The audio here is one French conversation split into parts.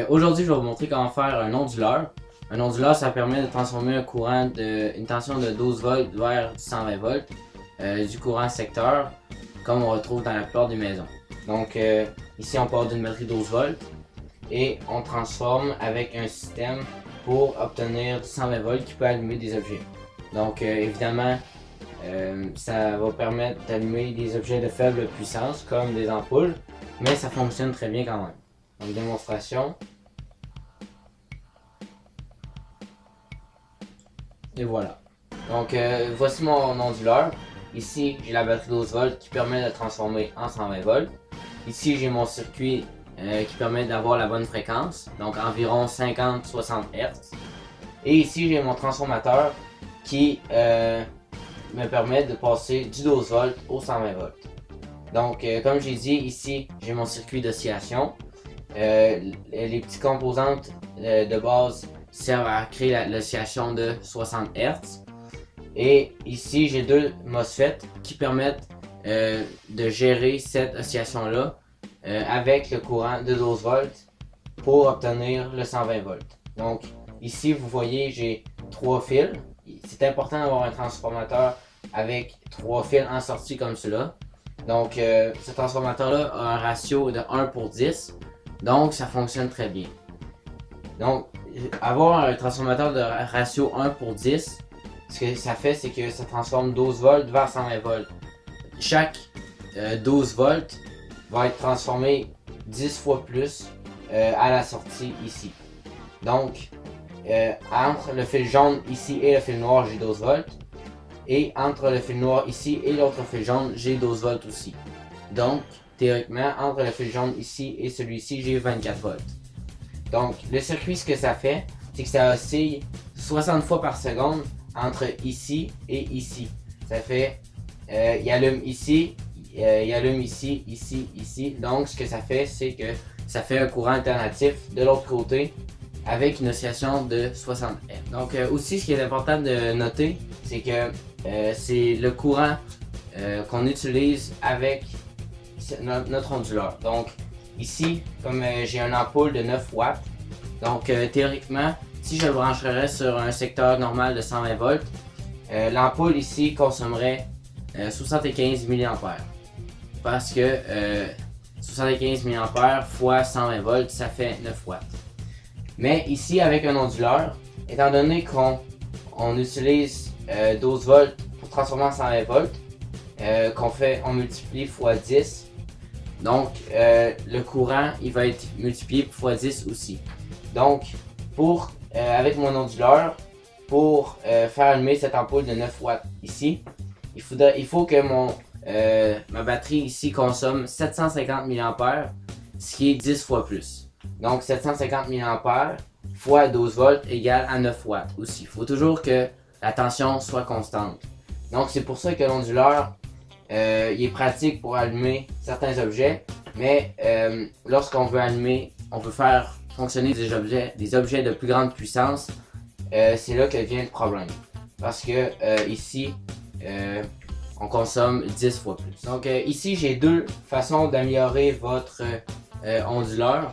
Aujourd'hui, je vais vous montrer comment faire un onduleur. Un onduleur, ça permet de transformer un courant une tension de 12 volts vers 120 volts, du courant secteur, comme on retrouve dans la plupart des maisons. Ici, on part d'une batterie 12 volts et on transforme avec un système pour obtenir du 120 volts qui peut allumer des objets. Évidemment, ça va permettre d'allumer des objets de faible puissance comme des ampoules, mais ça fonctionne très bien quand même. Donc, démonstration. Et voilà. Voici mon onduleur. Ici, j'ai la batterie 12 volts qui permet de transformer en 120 volts. Ici, j'ai mon circuit qui permet d'avoir la bonne fréquence, donc environ 50-60 Hz. Et ici, j'ai mon transformateur qui me permet de passer du 12 volts au 120 volts. Comme j'ai dit, ici, j'ai mon circuit d'oscillation. Les petites composantes de base servent à créer l'oscillation de 60 Hz. Et ici, j'ai deux MOSFET qui permettent de gérer cette oscillation-là avec le courant de 12 volts pour obtenir le 120 volts. Donc, ici, vous voyez, j'ai 3 fils. C'est important d'avoir un transformateur avec 3 fils en sortie comme cela. Ce transformateur-là a un ratio de 1 pour 10. Donc, ça fonctionne très bien. Donc, avoir un transformateur de ratio 1 pour 10, ce que ça fait, c'est que ça transforme 12 volts vers 120 volts. Chaque 12 volts va être transformé 10 fois plus à la sortie ici. Entre le fil jaune ici et le fil noir, j'ai 12 volts. Et entre le fil noir ici et l'autre fil jaune, j'ai 12 volts aussi. Donc, théoriquement, entre le fil jaune ici et celui-ci, j'ai 24 volts. Donc, le circuit, ce que ça fait, c'est que ça oscille 60 fois par seconde entre ici et ici. Ça fait, il allume ici, il allume ici, ici, ici. Donc, ce que ça fait, c'est que ça fait un courant alternatif de l'autre côté avec une oscillation de 60 Hz. Aussi, ce qui est important de noter, c'est que c'est le courant qu'on utilise avec notre onduleur. Donc ici, comme j'ai une ampoule de 9 watts, théoriquement, si je le brancherais sur un secteur normal de 120 volts, l'ampoule ici consommerait 75 mA. Parce que 75 mA fois 120 volts, ça fait 9 watts. Mais ici, avec un onduleur, étant donné qu'on utilise 12 volts pour transformer en 120 volts, on multiplie fois 10. Donc, le courant, il va être multiplié fois 10 aussi. Donc, avec mon onduleur, pour faire allumer cette ampoule de 9 watts ici, il faut que ma batterie ici consomme 750 mA, ce qui est 10 fois plus. Donc, 750 mA fois 12 volts égale à 9 watts aussi. Il faut toujours que la tension soit constante. Donc, c'est pour ça que l'onduleur, il est pratique pour allumer certains objets, mais lorsqu'on veut allumer, on veut faire fonctionner des objets de plus grande puissance, c'est là que vient le problème. Parce que ici, on consomme 10 fois plus. Ici, j'ai deux façons d'améliorer votre onduleur.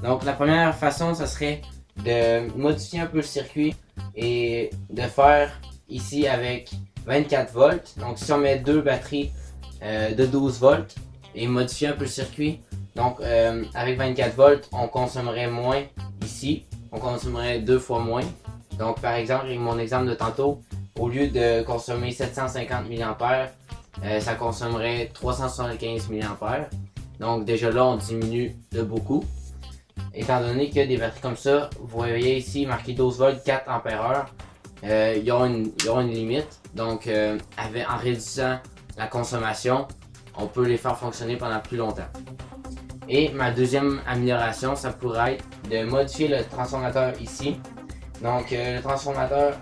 Donc, la première façon, ce serait de modifier un peu le circuit et de faire ici avec 24 volts. Donc, si on met deux batteries de 12 volts et modifier un peu le circuit, avec 24 volts, on consommerait moins ici. On consommerait 2 fois moins. Donc, par exemple, avec mon exemple de tantôt, au lieu de consommer 750 mA, ça consommerait 375 mA. Donc, déjà là, on diminue de beaucoup. Étant donné que des batteries comme ça, vous voyez ici marqué 12 volts 4 ampères, ils ont une limite. Donc, en réduisant la consommation, on peut les faire fonctionner pendant plus longtemps. Et ma deuxième amélioration, ça pourrait être de modifier le transformateur ici. Donc, le transformateur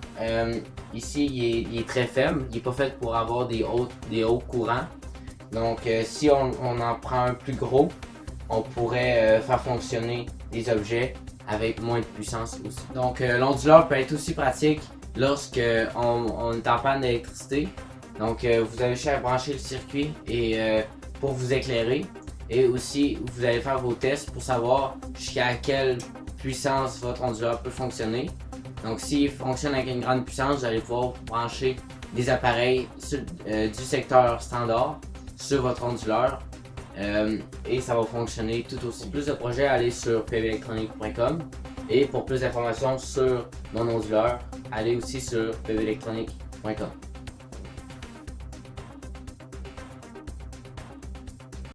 ici, il est très faible. Il n'est pas fait pour avoir des hauts courants. Donc, si on en prend un plus gros, on pourrait faire fonctionner des objets avec moins de puissance aussi. Donc, l'onduleur peut être aussi pratique lorsque on est en panne d'électricité. Donc, vous avez juste à brancher le circuit et pour vous éclairer. Et aussi, vous allez faire vos tests pour savoir jusqu'à quelle puissance votre onduleur peut fonctionner. Donc s'il fonctionne avec une grande puissance, vous allez pouvoir brancher des appareils du secteur standard sur votre onduleur et ça va fonctionner tout aussi. Pour plus de projets, allez sur pvelectronique.com et pour plus d'informations sur mon onduleur, allez aussi sur pvelectronique.com.